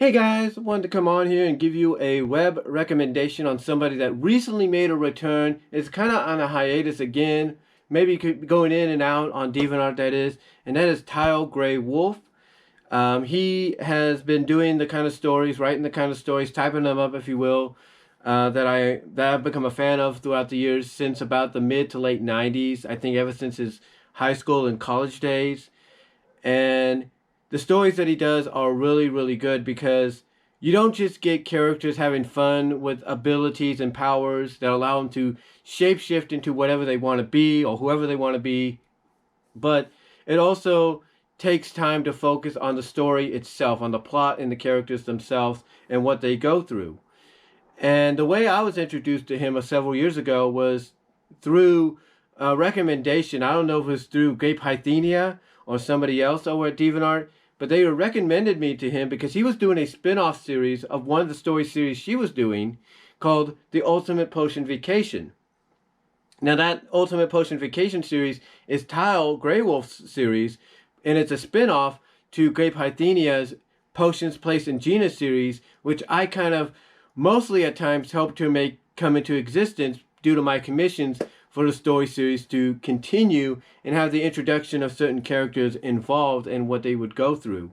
Hey guys, I wanted to come on here and give you a web recommendation on somebody that recently made a return. It's kind of on a hiatus again, maybe going in and out on DeviantArt, that is, and that is TalGreyWolf. He has been doing the kind of stories, writing the kind of stories, typing them up, if you will, that I've become a fan of throughout the years since about the mid to late 90s. I think ever since his high school and college days. And the stories that he does are really, really good because you don't just get characters having fun with abilities and powers that allow them to shapeshift into whatever they want to be or whoever they want to be, but it also takes time to focus on the story itself, on the plot and the characters themselves and what they go through. And the way I was introduced to him several years ago was through a recommendation. I don't know if it was through Grape Hythenia or somebody else over at DeviantArt, but they recommended me to him because he was doing a spin-off series of one of the story series she was doing called The Ultimate Potion Vacation. Now that Ultimate Potion Vacation series is TalGreyWolf's series, and it's a spin-off to Grape Hythenia's Potions, Place, and Gina series, which I kind of mostly at times helped to come into existence due to my commissions for the story series to continue and have the introduction of certain characters involved and what they would go through.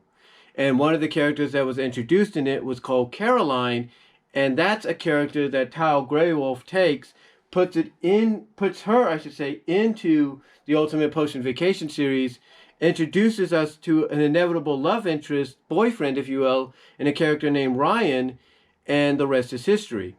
And one of the characters that was introduced in it was called Caroline, and that's a character that TalGreyWolf takes, puts her, I should say, into the Ultimate Potion Vacation series, introduces us to an inevitable love interest, boyfriend, if you will, in a character named Ryan, and the rest is history.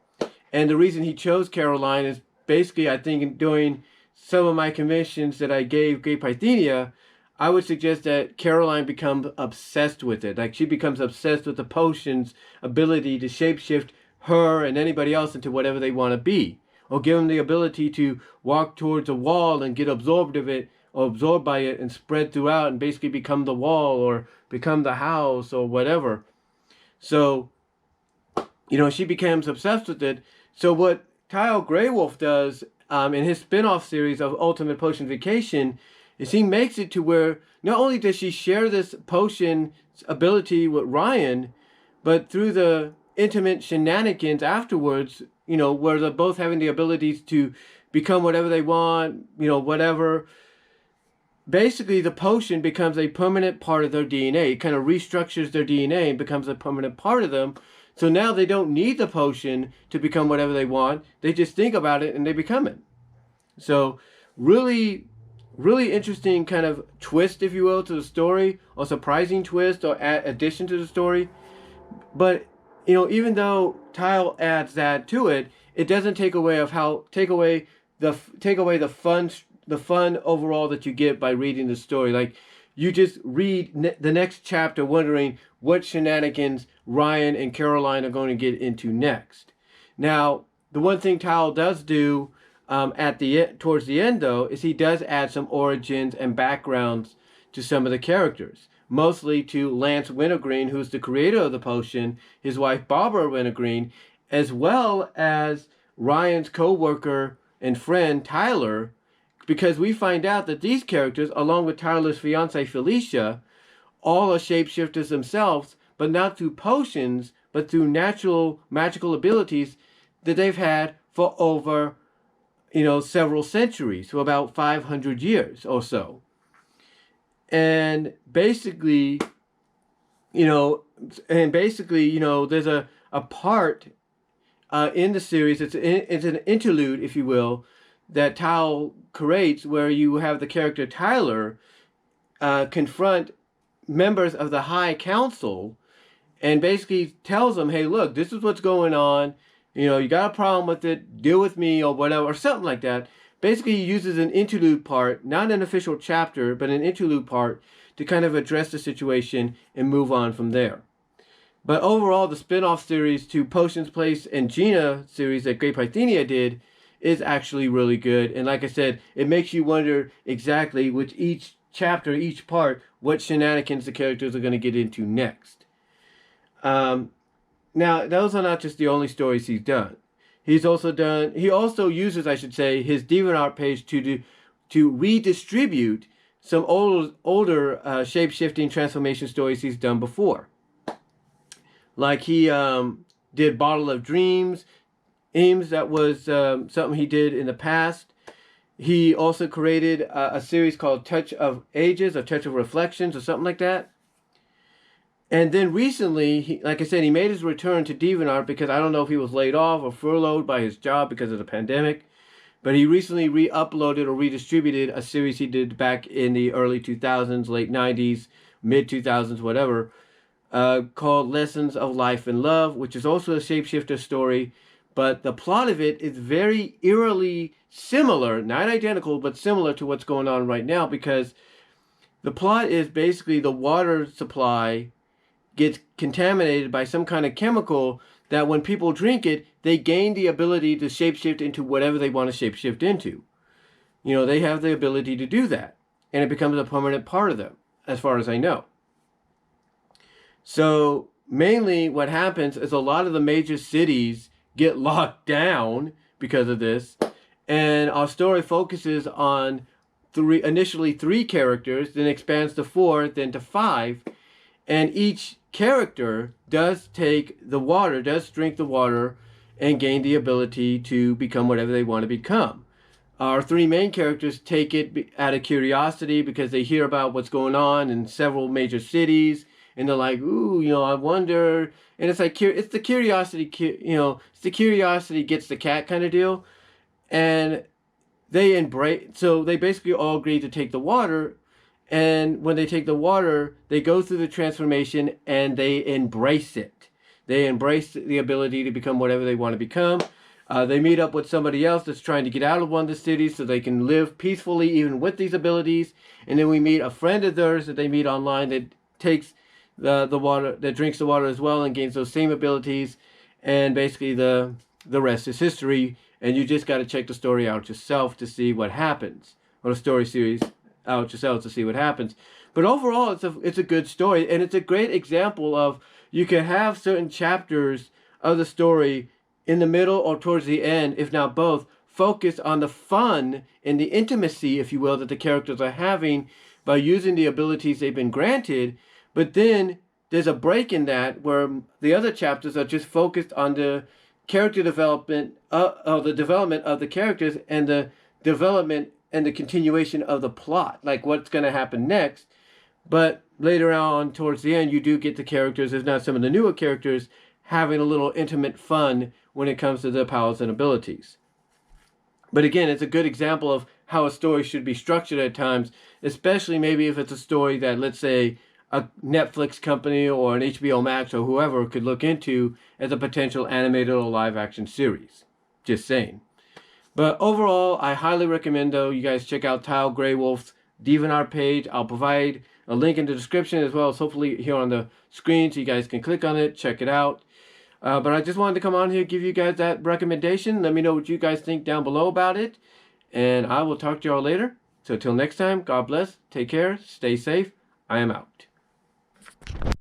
And the reason he chose Caroline is basically, I think, in doing some of my commissions that I gave Grape Hythenia, I would suggest that Caroline becomes obsessed with it. Like, she becomes obsessed with the potion's ability to shapeshift her and anybody else into whatever they want to be, or give them the ability to walk towards a wall and get absorbed of it, or absorbed by it and spread throughout and basically become the wall or become the house or whatever. So, she becomes obsessed with it. So what TalGreyWolf does in his spin-off series of Ultimate Potion Vacation is he makes it to where not only does she share this potion ability with Ryan, but through the intimate shenanigans afterwards, where they're both having the abilities to become whatever they want, whatever. Basically, the potion becomes a permanent part of their DNA. It kind of restructures their DNA and becomes a permanent part of them. So now they don't need the potion to become whatever they want. They just think about it and they become it. So really, really interesting kind of twist, if you will, to the story, or surprising twist or addition to the story. But, even though Tal adds that to it, it doesn't take away the fun overall that you get by reading the story. Like, you just read the next chapter wondering what shenanigans Ryan and Caroline are going to get into next. Now, the one thing Tal does do towards the end, though, is he does add some origins and backgrounds to some of the characters. Mostly to Lance Wintergreen, who's the creator of the potion, his wife Barbara Wintergreen, as well as Ryan's co-worker and friend Tyler, because we find out that these characters, along with Tyler's fiancée Felicia, all are shapeshifters themselves, but not through potions, but through natural magical abilities that they've had for over, several centuries, for about 500 years or so. And basically, there's a part in the series, it's an interlude, if you will, that Tal creates where you have the character Tyler confront members of the High Council and basically tells them, hey, look, this is what's going on. You got a problem with it, deal with me or whatever, or something like that. Basically, he uses an interlude part, not an official chapter, but an interlude part to kind of address the situation and move on from there. But overall, the spin-off series to Potions, Place, and Gina series that Grape Hythenia did is actually really good. And like I said, it makes you wonder exactly with each chapter, each part, what shenanigans the characters are going to get into next. Now, those are not just the only stories he's done. He also uses, I should say, his DeviantArt page to redistribute some older shape-shifting transformation stories he's done before. Like he did Bottle of Dreams. Ames, that was something he did in the past. He also created a series called Touch of Ages or Touch of Reflections or something like that. And then recently, like I said, he made his return to DeviantArt because I don't know if he was laid off or furloughed by his job because of the pandemic. But he recently re-uploaded or redistributed a series he did back in the early 2000s, late 90s, mid 2000s, whatever, called Lessons of Life and Love, which is also a shapeshifter story. But the plot of it is very eerily similar, not identical, but similar to what's going on right now, because the plot is basically the water supply gets contaminated by some kind of chemical that when people drink it, they gain the ability to shapeshift into whatever they want to shapeshift into. You know, they have the ability to do that, and it becomes a permanent part of them, as far as I know. So mainly what happens is a lot of the major cities get locked down because of this, and our story focuses on initially three characters, then expands to 4, then to 5, and each character does take the water, does drink the water, and gain the ability to become whatever they want to become. Our 3 main characters take it out of curiosity because they hear about what's going on in several major cities, and they're like, ooh, you know, I wonder. And it's like, it's the curiosity, you know, it's the curiosity gets the cat kind of deal. And they embrace, so they basically all agree to take the water. And when they take the water, they go through the transformation and they embrace it. They embrace the ability to become whatever they want to become. They meet up with somebody else that's trying to get out of one of the cities so they can live peacefully even with these abilities. And then we meet a friend of theirs that they meet online that takes the water, that drinks the water as well and gains those same abilities. And basically the rest is history. And you just got to check the story out yourself to see what happens. Or the story series out yourself to see what happens. But overall, it's a good story. And it's a great example of you can have certain chapters of the story in the middle or towards the end, if not both, focus on the fun and the intimacy, if you will, that the characters are having by using the abilities they've been granted. But then there's a break in that where the other chapters are just focused on the character development, the development of the characters and the development and the continuation of the plot, like what's going to happen next. But later on, towards the end, you do get the characters, if not some of the newer characters, having a little intimate fun when it comes to their powers and abilities. But again, it's a good example of how a story should be structured at times, especially maybe if it's a story that, let's say, a Netflix company or an HBO Max or whoever could look into as a potential animated or live action series. Just saying. But overall, I highly recommend, though, you guys check out TalGreyWolf's DeviantArt page. I'll provide a link in the description as well as hopefully here on the screen so you guys can click on it, check it out. But I just wanted to come on here, give you guys that recommendation. Let me know what you guys think down below about it. And I will talk to y'all later. So until next time, God bless, take care, stay safe. I am out.